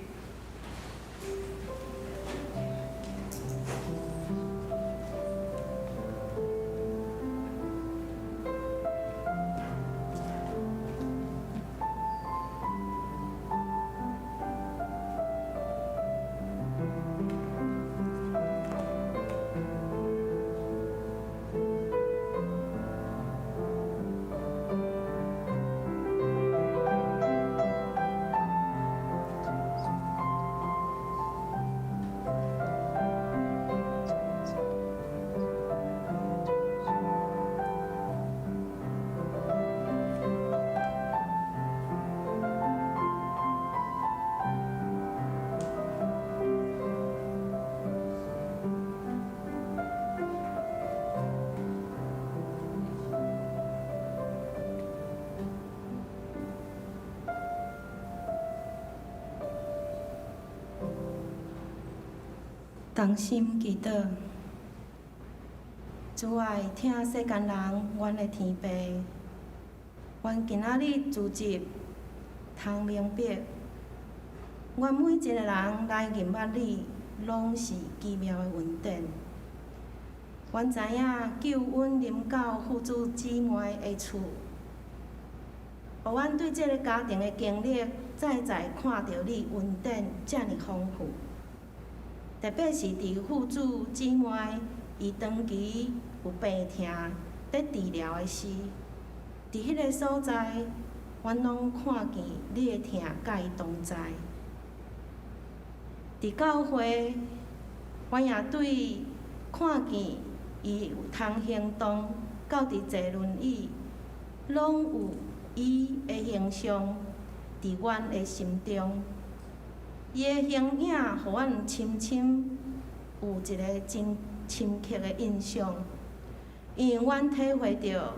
同心祈祷，主爱听世间人阮的天父，阮今仔日聚集，通明白，阮每一个人来认捌你，拢是奇妙的恩典。阮知影救阮临到父子姊妹的厝，互阮对这个家庭的经历，再看到你恩典遮尔丰富。特别是伫父子姊妹伊长期有病痛在治疗的时，伫迄个所在，阮拢看见你的疼甲伊同在。伫教会，阮也对看见伊有通行动，到伫坐轮椅，拢有伊的形象伫阮的心中。伊的形影，互阮深深有一个真深刻的印象，因为阮体会到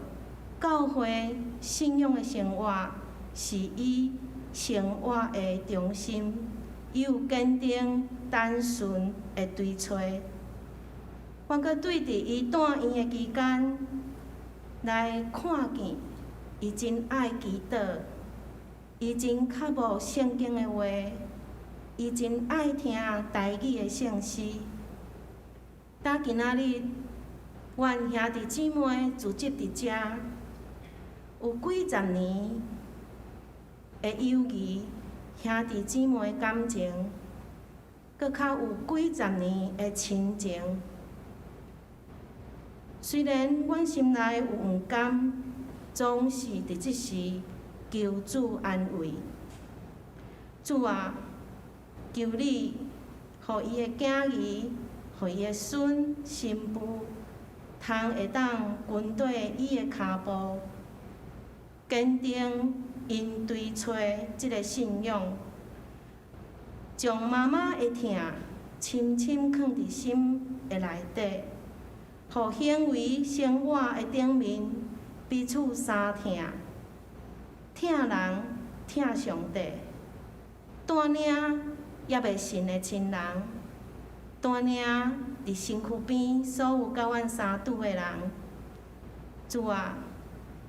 教会信仰的生活是伊生活的中心，伊有坚定、单纯的追找。阮阁对伫伊住院的期间，来看见伊真爱祈祷，伊真较无圣经的话。伊真爱听台语的圣诗。今仔日，阮兄弟姊妹聚集伫遮，有几十年的友谊，兄弟姊妹感情，搁较有几十年的亲情。虽然阮心内有毋甘，总是伫即时求主安慰。主啊！求你，互伊的囝儿，互伊的孙新妇，通会当跟对伊的脚步，坚定因追找即个信仰，将妈妈的疼深深藏伫心的内底，互行为生活的顶面彼此相疼，疼人疼上帝，带领也未信的亲人，带领伫身躯边所有甲阮相拄的人。主啊，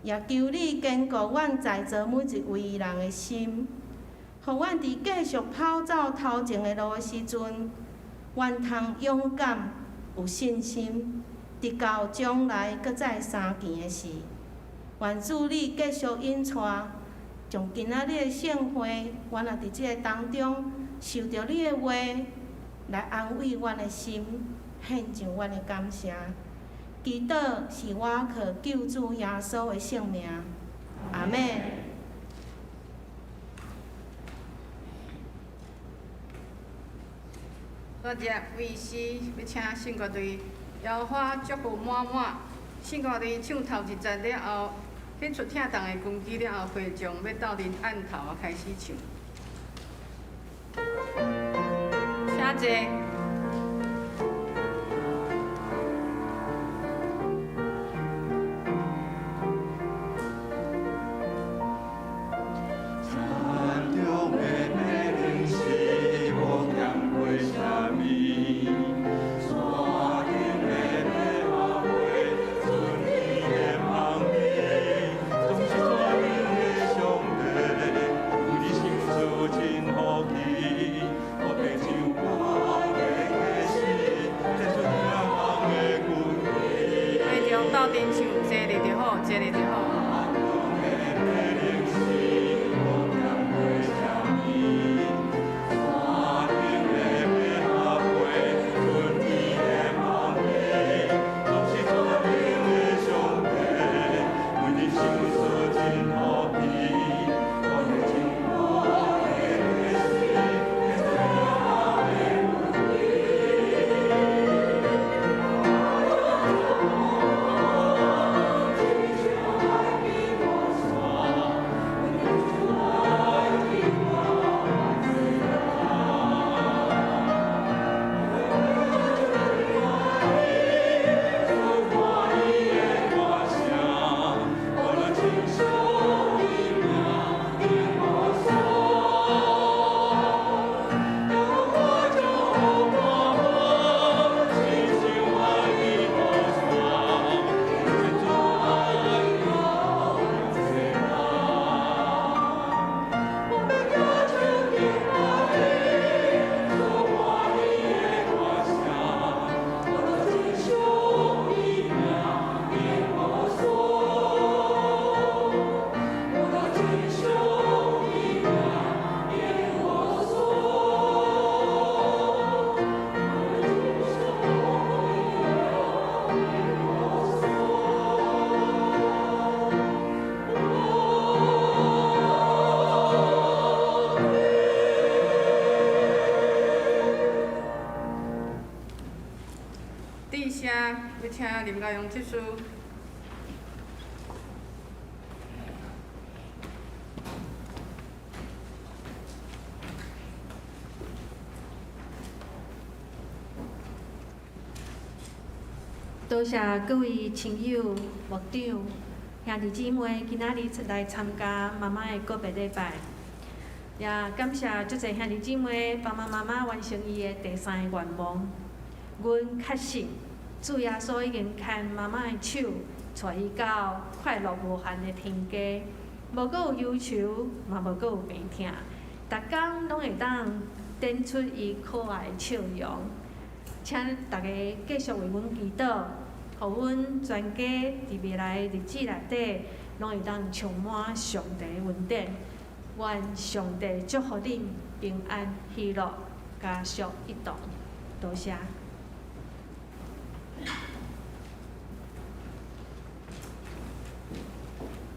也求你坚固阮在座每一位人的心，互阮伫继续跑走头前的路的时阵，阮通勇敢有信心，直到将来搁再相见的时，愿主你继续引带，从今仔日的盛会，阮也伫即个当中。受到你的话来安慰阮的心，献上阮的感谢。祈祷是我靠救主耶稣的圣名，阿门。多谢为师要请圣乐队摇花祝福满满，圣乐队唱头一节了后，献出疼痛的攻击了后，会众要斗阵按头啊开始唱。请坐。我顶上坐哩就好，坐哩就好。第声要请林家勇执事。多谢各位亲友、牧长、兄弟姊妹今仔日来参加妈妈的告别礼拜，也感谢足侪兄弟姊妹帮忙妈妈完成伊的第三个愿望。阮确信，主耶稣已经牵妈妈的手，带伊到快乐无限的天家，无阁有忧愁，嘛无阁有病痛，逐工拢会当展出伊可爱的笑容。请大家继续为阮祈祷，互阮全家伫未来的日子内底，拢会当充满上帝的恩典。愿上帝祝福恁平安喜乐，家属一同。多谢。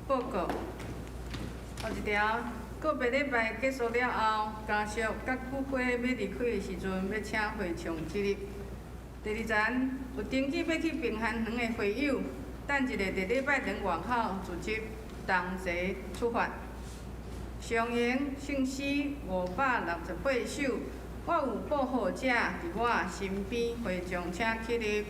报告。后一条，告别礼拜结束了后，家属甲久花要离开的时阵，要请会场起立。第二站有登记要去平汉园的会友，等一下伫礼拜堂外口组织同齐出发。上营姓施568首，我有保护者伫我身边，会场请起立。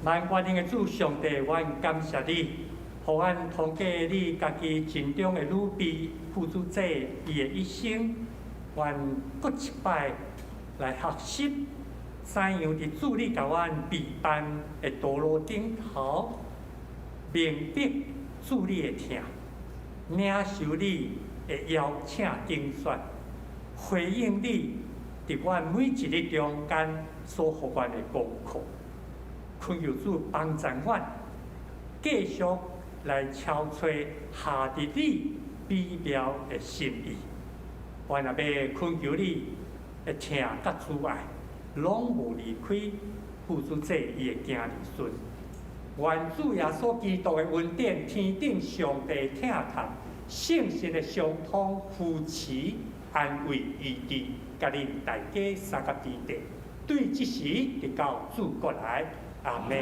万关能的主上帝，阮感谢你，互阮通过你家己尽忠的女婢副主者伊的一生，阮搁一摆来学习，怎样伫主你甲阮备办的道路顶头，明白主你的听，领受你的邀请应选，回应你伫阮每一日中间所互阮的功课。恳求主帮助阮，继续来敲吹下伫你美妙的心意。阮也要恳求你的听甲主爱，拢无离开副主者伊的囝儿孙。愿主耶稣基督的恩典、天顶上帝疼痛、圣神的相通、扶持、安慰、医治，甲恁大家三个基地，对即时直到主过来。阿门。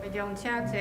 会中请坐。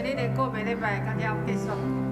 今日的个别礼拜到了结束。